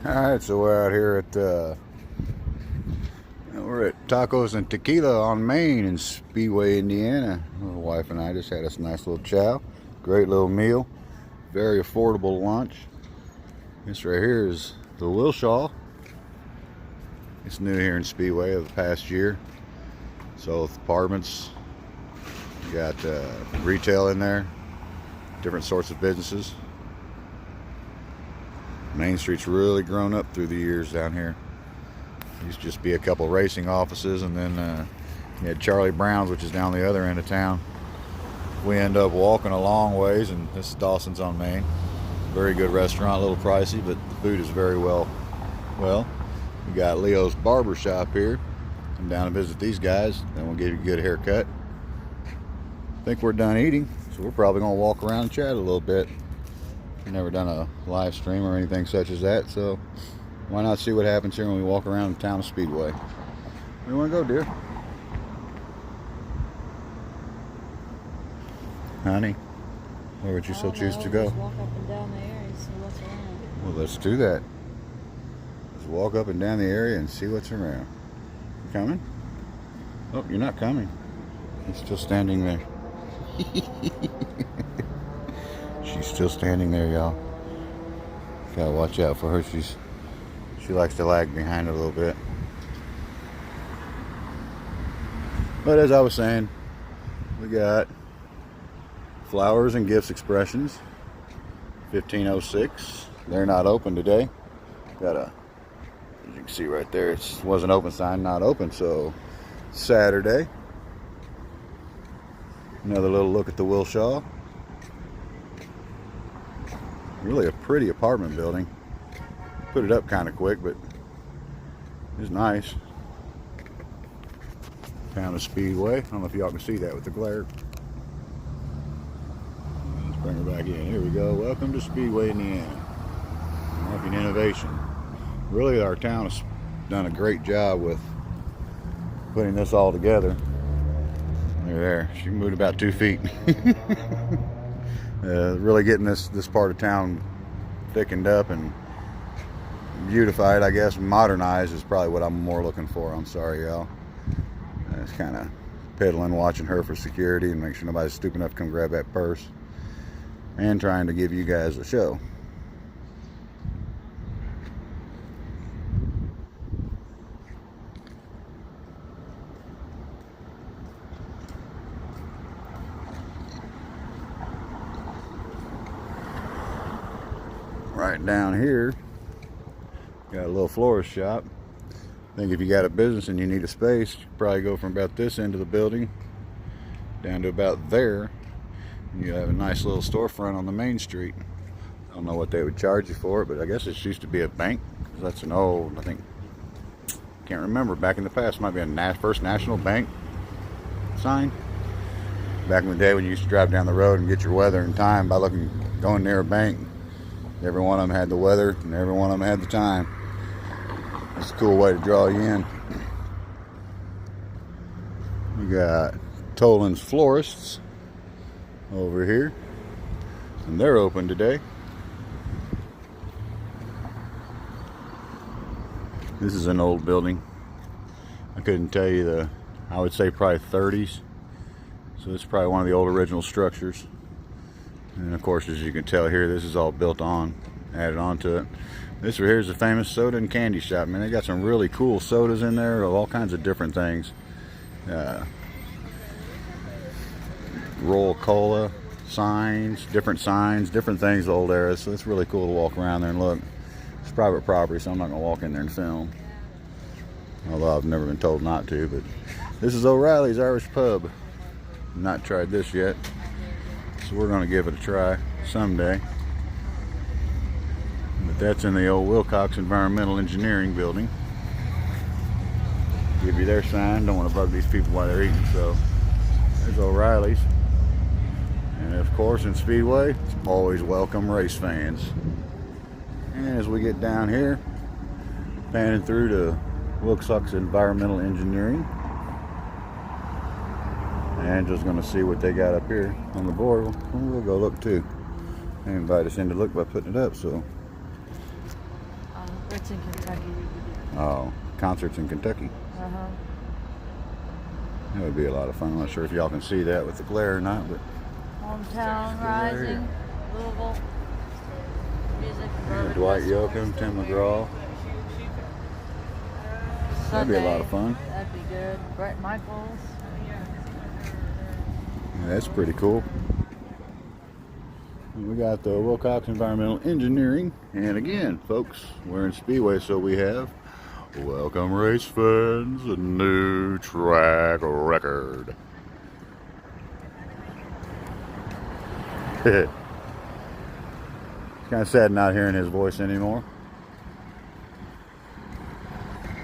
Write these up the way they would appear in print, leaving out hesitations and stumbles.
Alright, so we're out here at we're at Tacos and Tequila on Main in Speedway, Indiana. My wife and I just had us a nice little chow. Great little meal. Very affordable lunch. This right here is the Wilshaw. It's new here in Speedway of the past year. So apartments, you got retail in there, different sorts of businesses. Main Street's really grown up through the years down here. Used to just be a couple racing offices, and then you had Charlie Brown's, which is down the other end of town. We end up walking a long ways, and this is Dawson's on Main. Very good restaurant, a little pricey, but the food is very well. We got Leo's Barber Shop here. Come down and visit these guys, then we'll give you a good haircut. I think we're done eating, so we're probably gonna walk around and chat a little bit. We've never done a live stream or anything such as that, so why not see what happens here when we walk around the town of Speedway? Where do you want to go, dear? Honey, where would you so choose to go? Just walk up and down the area and see what's around. Well, let's do that. Let's walk up and down the area and see what's around. You coming? Oh, you're not coming. He's still standing there. She's still standing there, y'all. Gotta watch out for her. She likes to lag behind a little bit. But as I was saying, we got Flowers and Gifts Expressions, 1506. They're not open today. Got a, as you can see right there, it was an open sign, not open, so Saturday. Another little look at the Wilshaw. Really a pretty apartment building. Put it up kind of quick, but it's nice. Town of Speedway. I don't know if y'all can see that with the glare. Let's bring her back in. Here we go. Welcome to Speedway, Indiana. Marketing innovation. Really, our town has done a great job with putting this all together. There. She moved about 2 feet. Really getting this part of town thickened up and beautified, I guess. Modernized is probably what I'm more looking for. I'm sorry, y'all. It's kind of peddling, watching her for security and make sure nobody's stupid enough to come grab that purse, and trying to give you guys a show. Right down here, got a little florist shop. I think if you got a business and you need a space, you probably go from about this end of the building down to about there. You have a nice little storefront on the main street. I don't know what they would charge you for it, but I guess it used to be a bank. That's an old, I think, can't remember. Back in the past, might be a First National Bank sign. Back in the day when you used to drive down the road and get your weather in time by going near a bank. Every one of them had the weather, and every one of them had the time. It's a cool way to draw you in. We got Toland's Florists over here, and they're open today. This is an old building. I couldn't tell you I would say probably 30s. So it's probably one of the old original structures. And of course, as you can tell here, this is all built on, added onto it. This right here is a famous soda and candy shop. Man, they got some really cool sodas in there of all kinds of different things. Royal Cola signs, different things, the old era. So it's really cool to walk around there and look. It's private property, so I'm not gonna walk in there and film. Although I've never been told not to. But this is O'Reilly's Irish Pub. Not tried this yet. So we're going to give it a try someday. But that's in the old Wilcox Environmental Engineering building. Give you their sign. Don't want to bug these people while they're eating. So there's O'Reilly's. And of course in Speedway, always welcome race fans. And as we get down here, panning through to Wilcox Environmental Engineering. And just going to see what they got up here on the board. We'll go look too. They invite us in to look by putting it up, so It's in Kentucky. Oh, concerts in Kentucky. Uh-huh. That would be a lot of fun. I'm not sure if y'all can see that with the glare or not, but Hometown Rising, Louisville. Music. yeah, Dwight Yoakam, Tim McGraw. That'd be a lot of fun. That'd be good. Brett Michaels. Yeah, that's pretty cool. We got the Wilcox Environmental Engineering, and again, folks, we're in Speedway, so we have welcome race fans, a new track record. It's kind of sad not hearing his voice anymore.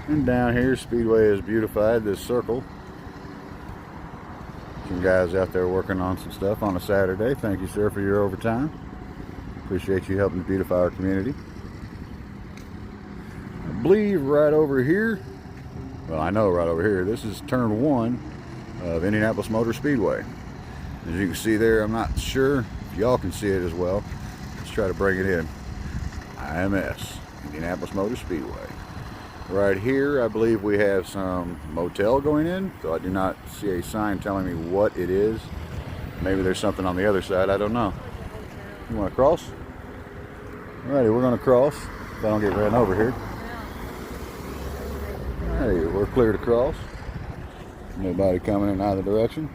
And down here, Speedway has beautified this circle. Some guys out there working on some stuff on a Saturday. Thank you, sir, for your overtime. Appreciate you helping to beautify our community. I believe right over here, well, I know right over here, this is turn 1 of Indianapolis Motor Speedway. As you can see there, I'm not sure if y'all can see it as well. Let's try to bring it in. IMS, Indianapolis Motor Speedway. Right here, I believe we have some motel going in, though I do not see a sign telling me what it is. Maybe there's something on the other side, I don't know. You want to cross? Alrighty, we're going to cross, if I don't get ran over here. Hey, we're clear to cross. Nobody coming in either direction,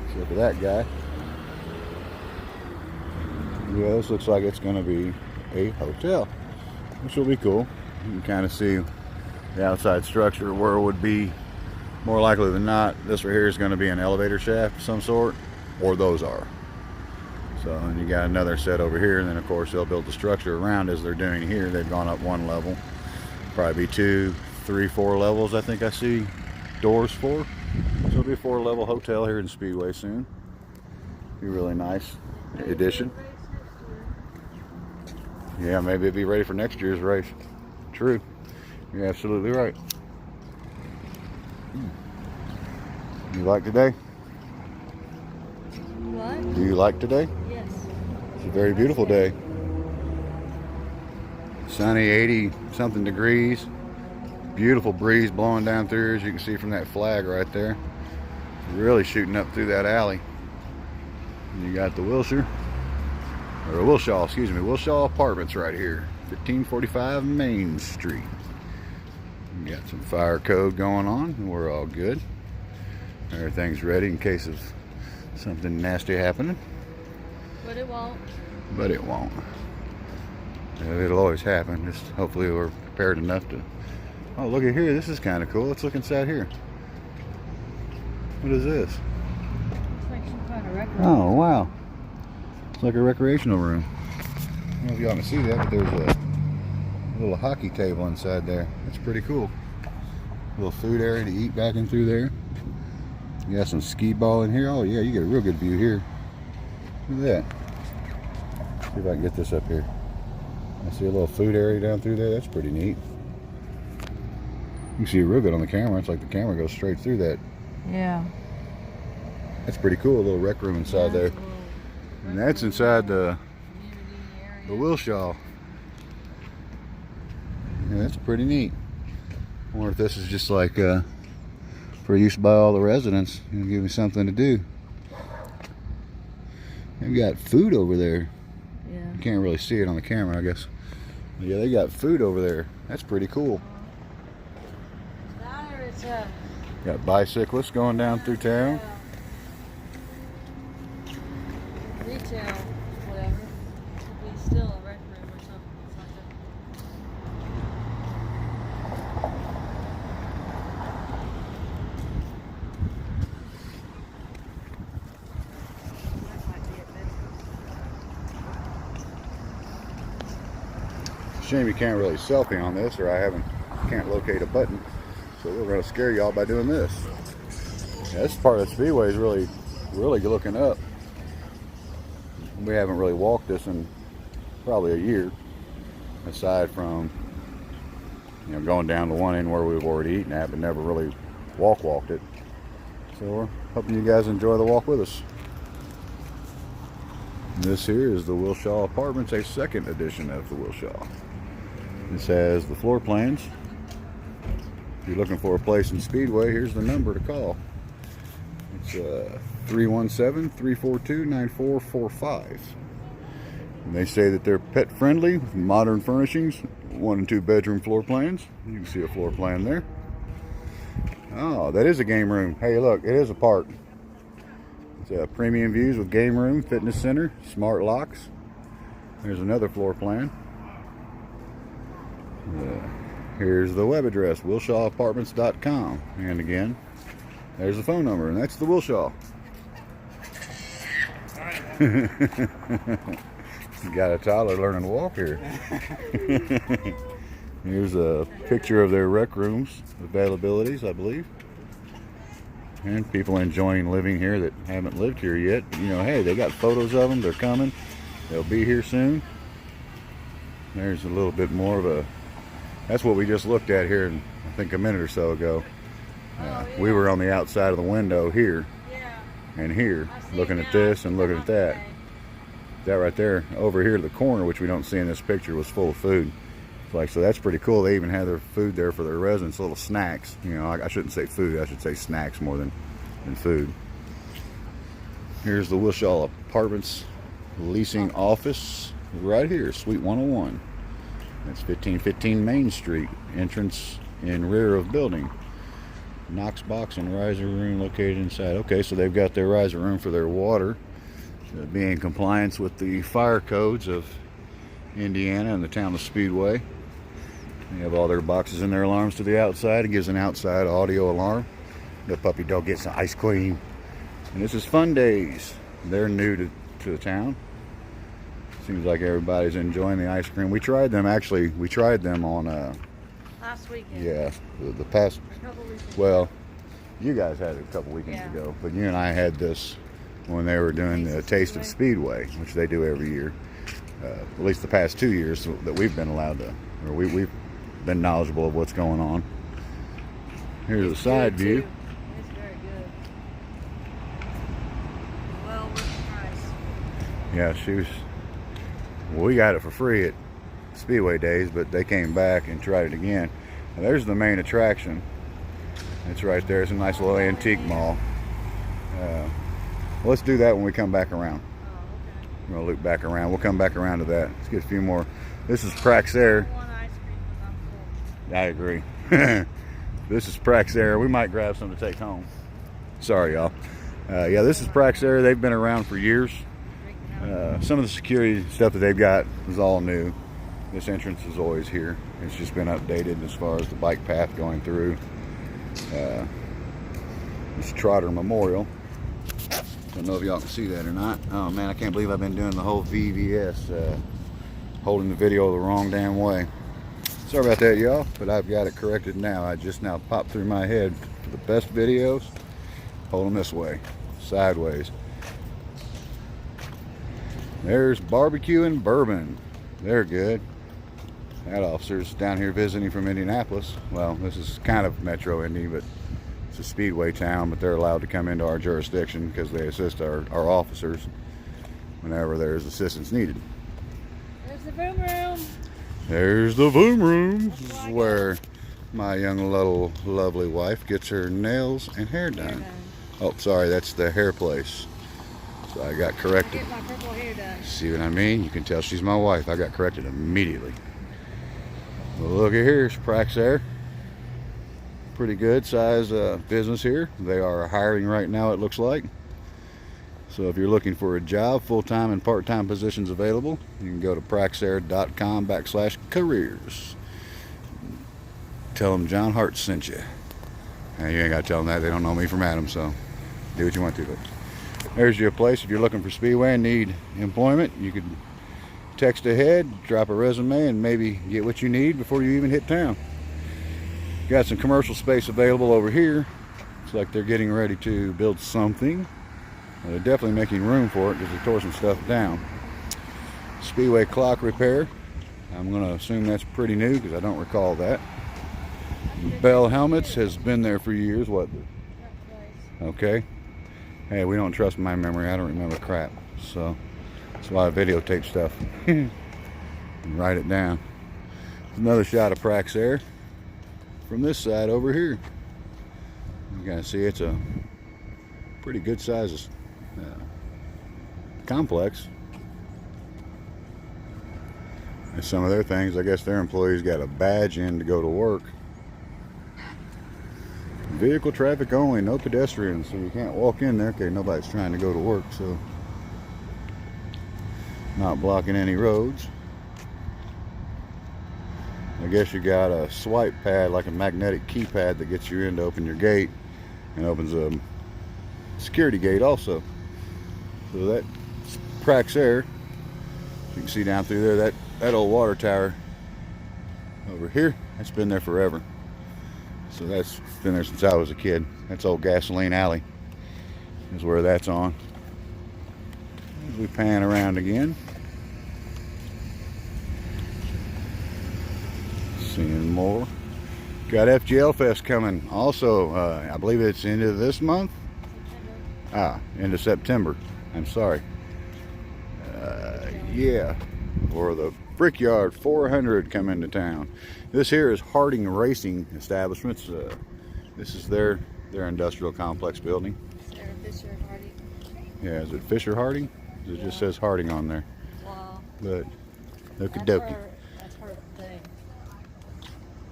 except for that guy. Yeah, this looks like it's going to be a hotel, which will be cool. You can kind of see the outside structure where it would be more likely than not. This right here is going to be an elevator shaft of some sort, or those are. So, and you got another set over here, and then of course they'll build the structure around as they're doing here. They've gone up 1 level, probably be 2, 3, 4 levels. I think I see doors for. So it'll be a 4-level hotel here in Speedway soon. Be a really nice addition. Yeah, maybe it'd be ready for next year's race. True. You're absolutely right. You like today? What? Do you like today? Yes. It's a very beautiful day. Sunny, 80 something degrees. Beautiful breeze blowing down through, as you can see from that flag right there. Really shooting up through that alley. And you got the Wilshire, or Wilshaw, excuse me, Wilshaw Apartments right here. 1545 Main Street. We got some fire code going on. We're all good. Everything's ready in case of something nasty happening. But it won't. But it won't. It'll always happen. Just hopefully we're prepared enough to. Oh, look at here. This is kind of cool. Let's look inside here. What is this? It's like some kind of recreation. Oh, wow. It's like a recreational room. I don't know if y'all can see that, but there's a little hockey table inside there. That's pretty cool. A little food area to eat back in through there. You got some skee ball in here. Oh yeah, you get a real good view here. Look at that. See if I can get this up here. I see a little food area down through there. That's pretty neat. You can see it real good on the camera. It's like the camera goes straight through that. Yeah. That's pretty cool. A little rec room inside there. And that's inside the Wilshaw. Yeah, that's pretty neat. I wonder if this is just like for use by all the residents. You know, give me something to do. They've got food over there. Yeah. You can't really see it on the camera, I guess. But yeah, they got food over there. That's pretty cool. Got bicyclists going down through town. Retail, whatever. Could be still a rec room or something. Shame you can't really selfie on this, or can't locate a button. So we're going to scare y'all by doing this. Yeah, this part of the Speedway is really looking up. We haven't really walked this in probably a year, aside from going down to one end where we've already eaten at, but never really walked it. So we're hoping you guys enjoy the walk with us. This here is the Wilshaw Apartments, a second edition of the Wilshaw. This has the floor plans. If you're looking for a place in Speedway, here's the number to call. It's 317-342-9445. And they say that they're pet friendly with modern furnishings, 1 and 2 bedroom floor plans. You can see a floor plan there. Oh, that is a game room. Hey, look, it is a park. It's premium views with game room, fitness center, smart locks. There's another floor plan. Here's the web address, WillshawApartments.com. And again, there's the phone number, and that's the Willshaw. You got a toddler learning to walk here. Here's a picture of their rec rooms availabilities, I believe. And people enjoying living here that haven't lived here yet. You know, hey, they got photos of them. They're coming. They'll be here soon. There's a little bit more of a... That's what we just looked at here, I think a minute or so ago. We were on the outside of the window here and here, looking at this and looking at that. That right there, over here to the corner, which we don't see in this picture, was full of food. Like, so that's pretty cool. They even have their food there for their residents, little snacks. You know, I shouldn't say food, I should say snacks more than food. Here's the Willshaw Apartments leasing office right here, Suite 101. That's 1515 Main Street, entrance in rear of building. Knox box and riser room located inside. Okay, so they've got their riser room for their water, being in compliance with the fire codes of Indiana and the town of Speedway. They have all their boxes and their alarms to the outside. It gives an outside audio alarm. The puppy dog gets some ice cream. And this is Fun Days. They're new to the town. Seems like everybody's enjoying the ice cream. We tried them, actually. We tried them on... last weekend. Yeah, the past... Well, you guys had it a couple weekends ago. But you and I had this when they were doing the Taste of Speedway, which they do every year. At least the past 2 years that we've been allowed to, or we've been knowledgeable of what's going on. Here's a side view. It's very good. Well worth the price. Yeah, well, we got it for free at Speedway Days, but they came back and tried it again. And there's the main attraction. It's right there. It's a nice little antique mall. Let's do that when we come back around. We're going to loop back around. We'll come back around to that. Let's get a few more. This is Praxair. I agree. This is Praxair. We might grab some to take home. Sorry, y'all. Yeah, this is Praxair. They've been around for years. Some of the security stuff that they've got is all new. This entrance is always here. It's just been updated as far as the bike path going through. It's Trotter Memorial. Don't know if y'all can see that or not. Oh man, I can't believe I've been doing the whole VVS, holding the video the wrong damn way. Sorry about that, y'all, but I've got it corrected now. I just now popped through my head for the best videos. Hold them this way, sideways. There's Barbecue and Bourbon. They're good. That officer's down here visiting from Indianapolis. Well, this is kind of Metro Indy, but it's a Speedway town, but they're allowed to come into our jurisdiction because they assist our officers whenever there's assistance needed. There's the boom room. There's the boom room. This is where my young little lovely wife gets her nails and hair done. Oh, sorry, that's the hair place. So I got corrected. Get my purple hair done. See what I mean? You can tell she's my wife. I got corrected immediately. Well, look at here, it's Praxair. Pretty good size business here. They are hiring right now, it looks like. So if you're looking for a job, full-time and part-time positions available, you can go to praxair.com/careers. Tell them John Hart sent you. And you ain't got to tell them that. They don't know me from Adam, so do what you want to. But there's your place. If you're looking for Speedway and need employment, you could text ahead, drop a resume, and maybe get what you need before you even hit town. Got some commercial space available over here. Looks like they're getting ready to build something. Well, they're definitely making room for it because they tore some stuff down. Speedway clock repair. I'm going to assume that's pretty new because I don't recall that. Bell Helmets has been there for years. What? Okay. Hey, we don't trust my memory. I don't remember crap. So that's why I videotape stuff and write it down. Another shot of Praxair from this side over here. You can see it's a pretty good size complex. And some of their things, I guess their employees got a badge in to go to work. Vehicle traffic only, no pedestrians, so you can't walk in there. Okay, nobody's trying to go to work, so not blocking any roads. I guess you got a swipe pad, like a magnetic keypad that gets you in to open your gate and opens a security gate also. So that Praxair, you can see down through there, that old water tower over here, that's been there forever. So that's been there since I was a kid. That's old Gasoline Alley is where that's on. As we pan around again, seeing more. Got FGL Fest coming also. I believe it's into this month. Into September. I'm sorry. Yeah, or the Brickyard 400 come into town. This here is Harding Racing Establishments. This is their industrial complex building. Sarah Fisher Harding. Yeah, is it Fisher Harding? It just says Harding on there. Wow. But okie dokie. That's her thing.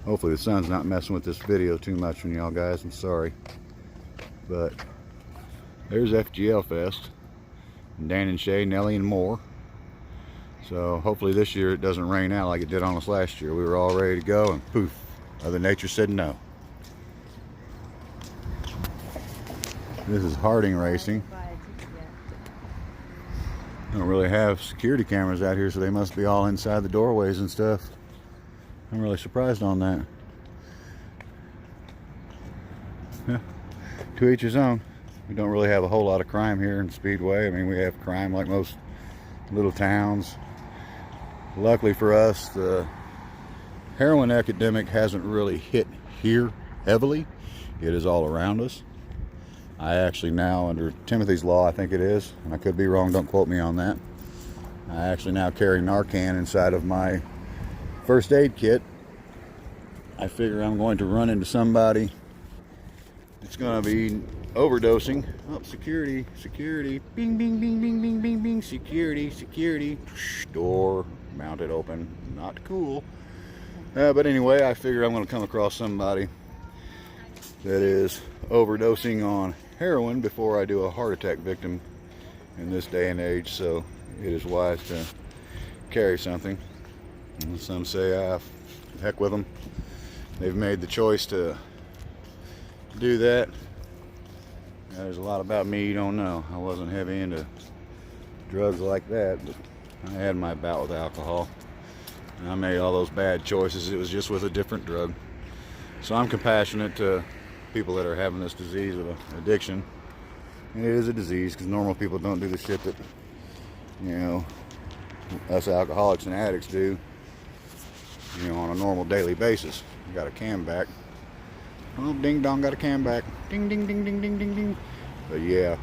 Hopefully the sun's not messing with this video too much from y'all guys. I'm sorry. But there's FGL Fest. And Dan and Shay, Nelly and more. So hopefully this year it doesn't rain out like it did on us last year. We were all ready to go and poof, Mother Nature said no. This is Harding Racing. Don't really have security cameras out here, so they must be all inside the doorways and stuff. I'm really surprised on that. Yeah, to each his own. We don't really have a whole lot of crime here in Speedway. I mean, we have crime like most little towns. Luckily for us, the heroin epidemic hasn't really hit here heavily. It is all around us. I actually now, under Timothy's law, I think it is, and I could be wrong, don't quote me on that, I actually now carry Narcan inside of my first aid kit. I figure I'm going to run into somebody that's going to be overdosing. Oh, security, security, bing, bing, bing, bing, bing, bing, bing, security, security, door mounted open, not cool. But anyway, I figure I'm going to come across somebody that is overdosing on heroin before I do a heart attack victim in this day and age, so it is wise to carry something. And some say, heck with them. They've made the choice to do that. There's a lot about me you don't know. I wasn't heavy into drugs like that, but I had my bout with alcohol. And I made all those bad choices. It was just with a different drug. So I'm compassionate to people that are having this disease of addiction. And it is a disease because normal people don't do the shit that, you know, us alcoholics and addicts do, you know, on a normal daily basis. Got a cam back. Oh, ding dong, got a cam back. Ding, ding, ding, ding, ding, ding, ding. But yeah,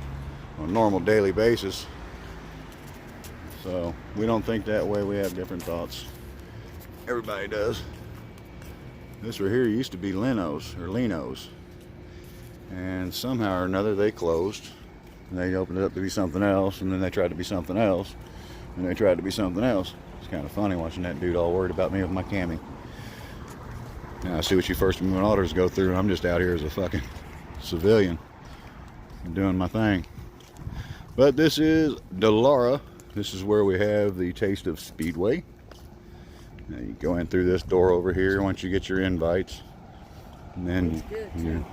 on a normal daily basis. So we don't think that way. We have different thoughts. Everybody does. This right here used to be Lino's. And somehow or another they closed. And they opened it up to be something else. And then they tried to be something else. And they tried to be something else. It's kind of funny watching that dude all worried about me with my cami. Now I see what you First Amendment auditors go through, and I'm just out here as a fucking civilian doing my thing. But this is Delara. This is where we have the Taste of Speedway. Now you go in through this door over here once you get your invites. And then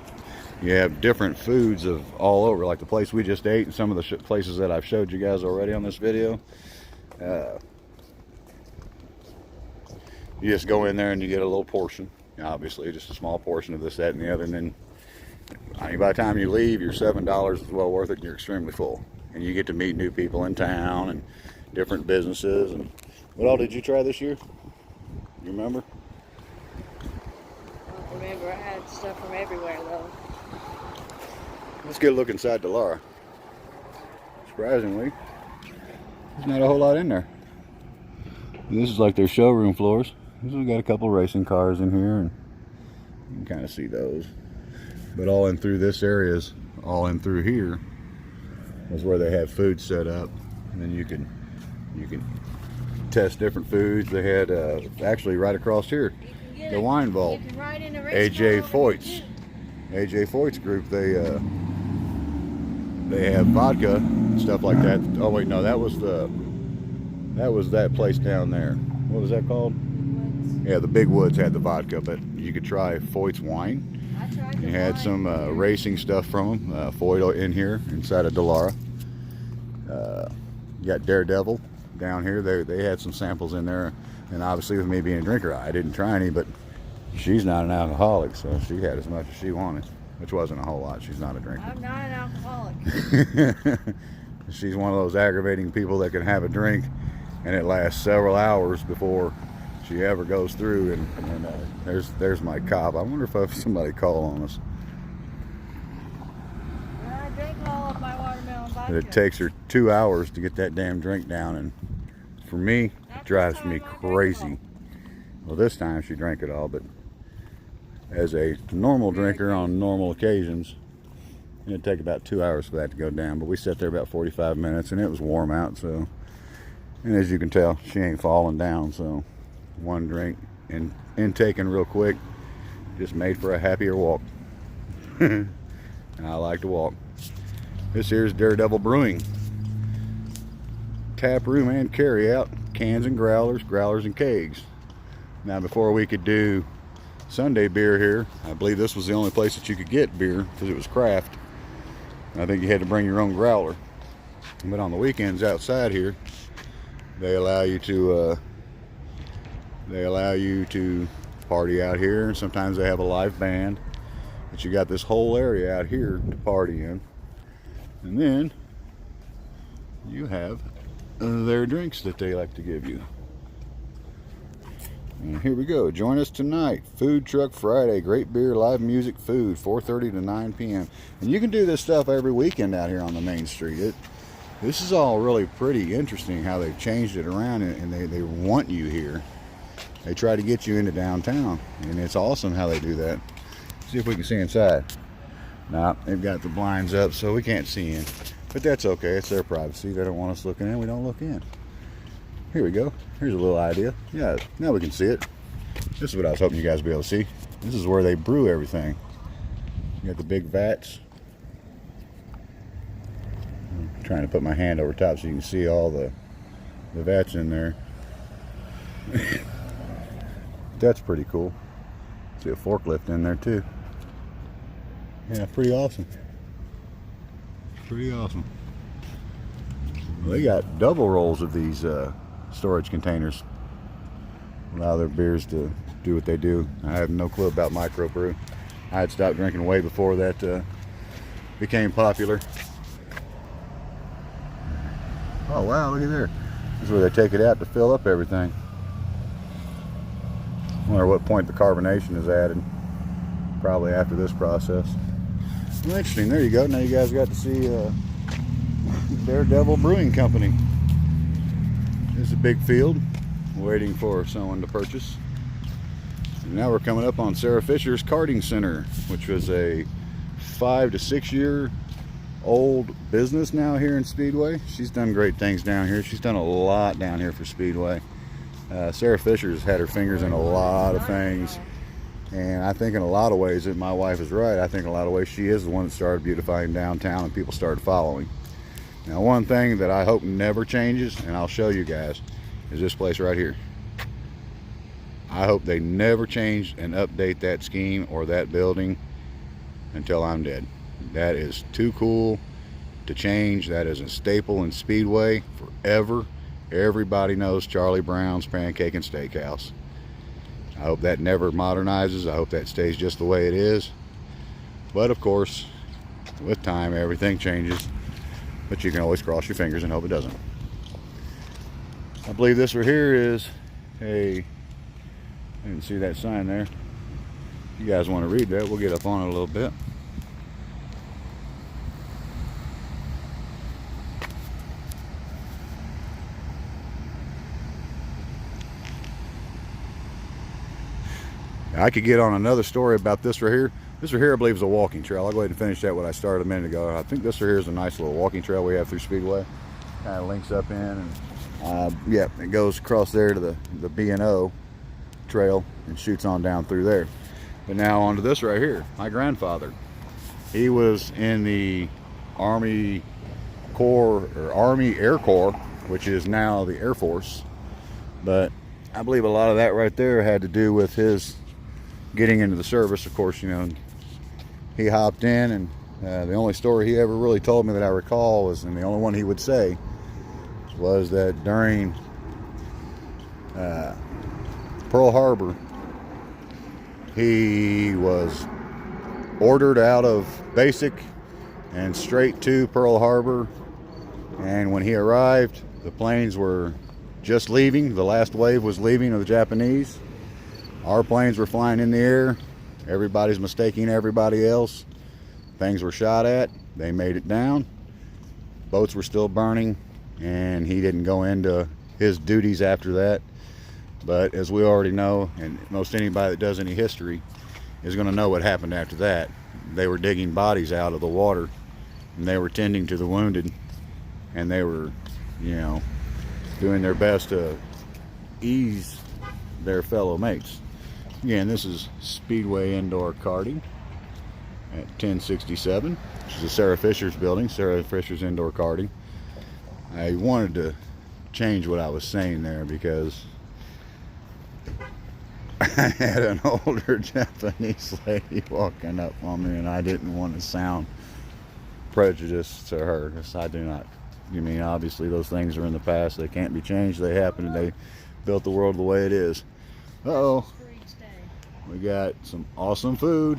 you have different foods of all over, like the place we just ate and some of the places that I've showed you guys already on this video. You just go in there and you get a little portion. Obviously, just a small portion of this, that, and the other. And then I mean, by the time you leave, your $7 is well worth it and you're extremely full. And you get to meet new people in town and different businesses. And what all did you try this year? You remember? I don't remember. I had stuff from everywhere, though. Let's get a look inside Delara. Surprisingly, there's not a whole lot in there. And this is like their showroom floors. We got a couple racing cars in here, and you can kind of see those. But all in through this area is all in through here is where they have food set up, and then you can test different foods. They had actually right across here the wine vault. You can ride in a race AJ car over Foyt's. here, AJ Foyt's group, they have vodka and stuff like that. Oh wait, no, that was that place down there. What was that called? too. Yeah, the Big Woods had the vodka, but you could try Foyt's wine. I tried the You had wine some here. racing stuff from them. Foyt in here inside of Delara. You got Daredevil down here. They had some samples in there, and obviously with me being a drinker, I didn't try any, but she's not an alcoholic, so she had as much as she wanted, which wasn't a whole lot. She's not a drinker. I'm not an alcoholic. She's one of those aggravating people that can have a drink and it lasts several hours before she ever goes through, and there's my cop. I wonder if I have somebody call on us. I drank all of my watermelon vodka. It takes her 2 hours to get that damn drink down, and for me, it drives me crazy. Well, this time she drank it all, but as a normal drinker on normal occasions, it'd take about 2 hours for that to go down. But we sat there about 45 minutes, and it was warm out, so, and as you can tell, she ain't falling down. So one drink and intaking real quick just made for a happier walk. And I like to walk. This here's Daredevil Brewing. Tap room and carry out, cans and growlers, growlers and kegs. Now before we could do Sunday beer here, I believe this was the only place that you could get beer because it was craft. I think you had to bring your own growler. But on the weekends outside here, they allow you to party out here, and sometimes they have a live band. But you got this whole area out here to party in, and then you have their drinks that they like to give you. And here we go. Join us tonight. Food Truck Friday. Great beer, live music, food. 4:30 to 9 p.m. And you can do this stuff every weekend out here on the main street. This is all really pretty interesting how they've changed it around, and they want you here. They try to get you into downtown, and it's awesome how they do that. See if we can see inside. Nah, they've got the blinds up so we can't see in. But that's okay. It's their privacy. They don't want us looking in. We don't look in. Here we go. Here's a little idea. Yeah, now we can see it. This is what I was hoping you guys would be able to see. This is where they brew everything. You got the big vats. I'm trying to put my hand over top so you can see all the vats in there. That's pretty cool. See a forklift in there too. Yeah, pretty awesome. Pretty awesome. Well, they got double rolls of these storage containers. Allow their beers to do what they do. I have no clue about microbrew. I had stopped drinking way before that became popular. Oh wow, look at there. This is where they take it out to fill up everything. Wonder what point the carbonation is added. Probably after this process. Well, interesting. There you go. Now you guys got to see Daredevil Brewing Company. This is a big field waiting for someone to purchase. And now we're coming up on Sarah Fisher's Karting Center, which was a 5 to 6 year old business now here in Speedway. She's done great things down here. She's done a lot down here for Speedway. Sarah Fisher's had her fingers in a lot of things, and I think in a lot of ways that my wife is right. I think in a lot of ways she is the one that started beautifying downtown and people started following. Now one thing that I hope never changes, and I'll show you guys, is this place right here. I hope they never change and update that scheme or that building until I'm dead. That is too cool to change. That is a staple in Speedway forever. Everybody knows Charlie Brown's Pancake and Steakhouse. I hope that never modernizes. I hope that stays just the way it is. But of course, with time, everything changes. But you can always cross your fingers and hope it doesn't. I believe this right here is a, I didn't see that sign there. If you guys want to read that, we'll get up on it a little bit. I could get on another story about this right here. This right here, I believe, is a walking trail. I'll go ahead and finish that what I started a minute ago. I think this right here is a nice little walking trail we have through Speedway. Kind of links up in, and yeah, it goes across there to the B&O trail and shoots on down through there. But now onto this right here. My grandfather, he was in the Army Corps, or Army Air Corps, which is now the Air Force. But I believe a lot of that right there had to do with his getting into the service. Of course, you know, he hopped in, and the only story he ever really told me that I recall was, and the only one he would say, was that during Pearl Harbor, he was ordered out of basic and straight to Pearl Harbor, and when he arrived, the planes were just leaving. The last wave was leaving of the Japanese. Our planes were flying in the air. Everybody's mistaking everybody else. Things were shot at. They made it down. Boats were still burning, and he didn't go into his duties after that. But as we already know, and most anybody that does any history is going to know what happened after that. They were digging bodies out of the water, and they were tending to the wounded, and they were, you know, doing their best to ease their fellow mates. Again, this is Speedway Indoor Karting at 1067, which is a Sarah Fisher's building, Sarah Fisher's Indoor Karting. I wanted to change what I was saying there because I had an older Japanese lady walking up on me, and I didn't want to sound prejudiced to her, because I do not. You mean, obviously those things are in the past. They can't be changed. They happened, and they built the world the way it is. Uh-oh. We got some awesome food.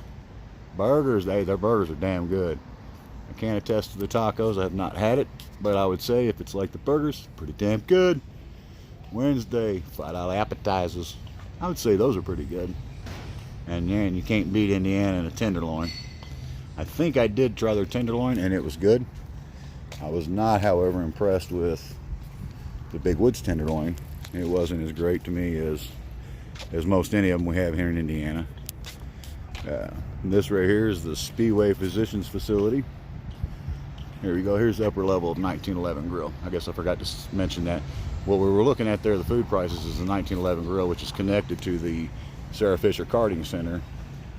Burgers. Hey, their burgers are damn good. I can't attest to the tacos. I have not had it, but I would say if it's like the burgers, pretty damn good. Wednesday, $5 appetizers. I would say those are pretty good. And man, you can't beat Indiana in a tenderloin. I think I did try their tenderloin, and it was good. I was not, however, impressed with the Big Woods tenderloin. It wasn't as great to me as most any of them we have here in Indiana. This right here is the Speedway Physicians Facility. Here we go. Here's the upper level of 1911 grill. I guess I forgot to mention that. What we were looking at there, the food prices, is the 1911 grill, which is connected to the Sarah Fisher Karting Center.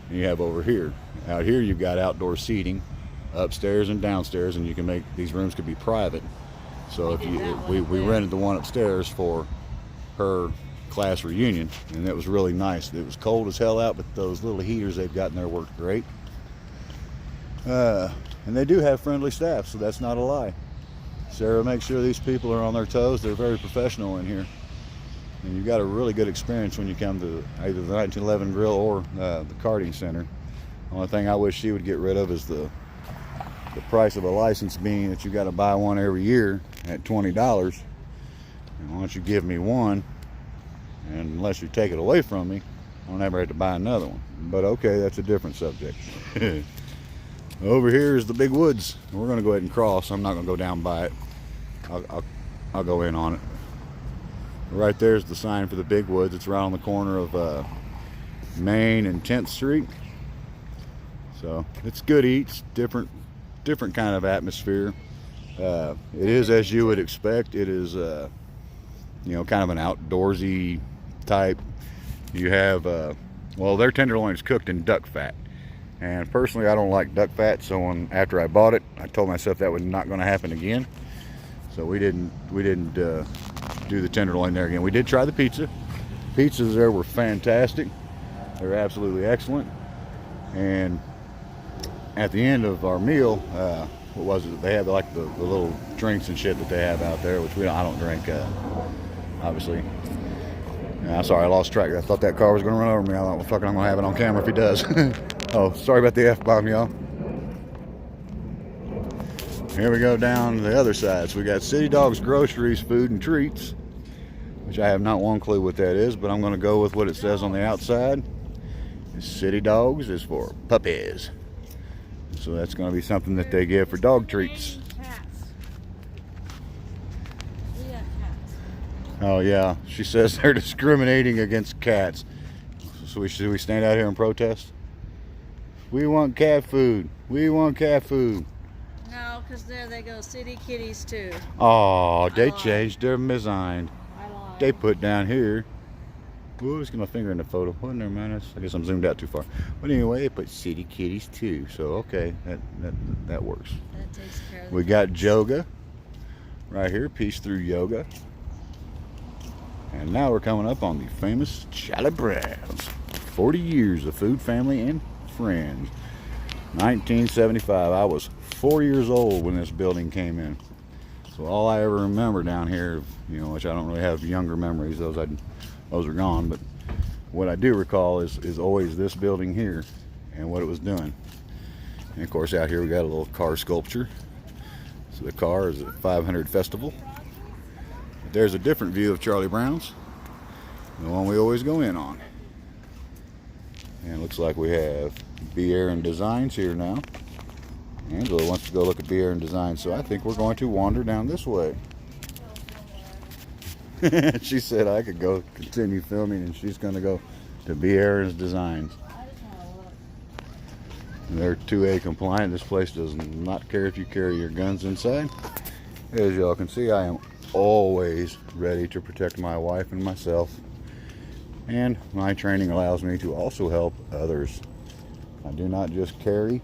And you have over here. Out here you've got outdoor seating, upstairs and downstairs, and you can make, these rooms could be private. So if you, we rented the one upstairs for her class reunion, and it was really nice. It was cold as hell out, but those little heaters they've got in there worked great. And they do have friendly staff, so that's not a lie. Sarah makes sure these people are on their toes. They're very professional in here. And you've got a really good experience when you come to either the 1911 Grill or the karting center. The only thing I wish she would get rid of is the price of a license, being that you got to buy one every year at $20. And why don't you give me one, and unless you take it away from me, I don't ever have to buy another one. But okay, that's a different subject. Over here is the Big Woods. We're going to go ahead and cross. I'm not going to go down by it. I'll go in on it. Right there's the sign for the Big Woods. It's right on the corner of Main and 10th Street. So it's good eats, different kind of atmosphere. It is as you would expect. It is you know, kind of an outdoorsy type. You have well, their tenderloin is cooked in duck fat, and personally I don't like duck fat, so after I bought it, I told myself that was not going to happen again. So we didn't do the tenderloin there again. We did try the pizza. Pizzas there were fantastic. They were absolutely excellent. And at the end of our meal, what was it? They had like the little drinks and shit that they have out there, which I don't drink, obviously. Sorry, I lost track. I thought that car was going to run over me. I thought, well, fucking, I'm going to have it on camera if he does. Oh, sorry about the F-bomb, y'all. Here we go down to the other side. So we got City Dogs Groceries, Food and Treats, which I have not one clue what that is, but I'm going to go with what it says on the outside. City Dogs is for puppies. So that's going to be something that they give for dog treats. Oh yeah, she says they're discriminating against cats. So should we stand out here and protest? We want cat food. We want cat food. No, because there they go, city kitties too. Oh, they lied. changed their design. I lied. They put down here. Ooh, I was getting my finger in the photo. Well, never mind. I guess I'm zoomed out too far. But anyway, they put city kitties too. So okay, that works. That takes care of We got yoga right here. Peace through yoga. And now we're coming up on the famous Charlie Brown's. 40 years of food, family, and friends. 1975. I was 4 years old when this building came in. So all I ever remember down here, you know, which I don't really have younger memories, those are gone, but what I do recall is always this building here and what it was doing. And of course out here we got a little car sculpture. So the car is at 500 Festival. There's a different view of Charlie Brown's, the one we always go in on. And it looks like we have B. Aaron Designs here now. Angela wants to go look at B. Aaron Designs, so I think we're going to wander down this way. She said I could go continue filming, and she's going to go to B. Aaron's Designs. They're 2A compliant. This place does not care if you carry your guns inside. As y'all can see, I am always ready to protect my wife and myself, and my training allows me to also help others. I do not just carry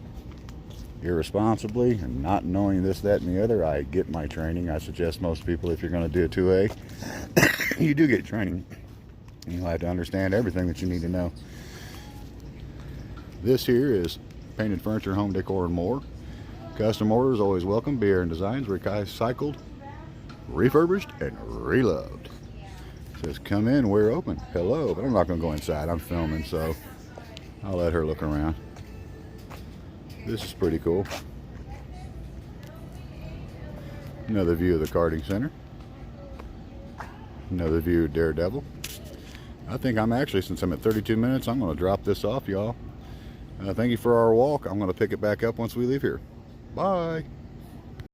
irresponsibly and not knowing this, that, and the other. I get my training. I suggest most people, if you're going to do a 2A, you do get training. You'll have to understand everything that you need to know. This here is painted furniture, home decor, and more. Custom orders always welcome. B. Aaron Designs, recycled, refurbished, and reloved. It says come in, we're open. Hello, but I'm not going to go inside. I'm filming, so I'll let her look around. This is pretty cool. Another view of the karting center. Another view of Daredevil. I think I'm actually, since I'm at 32 minutes, I'm going to drop this off, y'all. Thank you for our walk. I'm going to pick it back up once we leave here. Bye.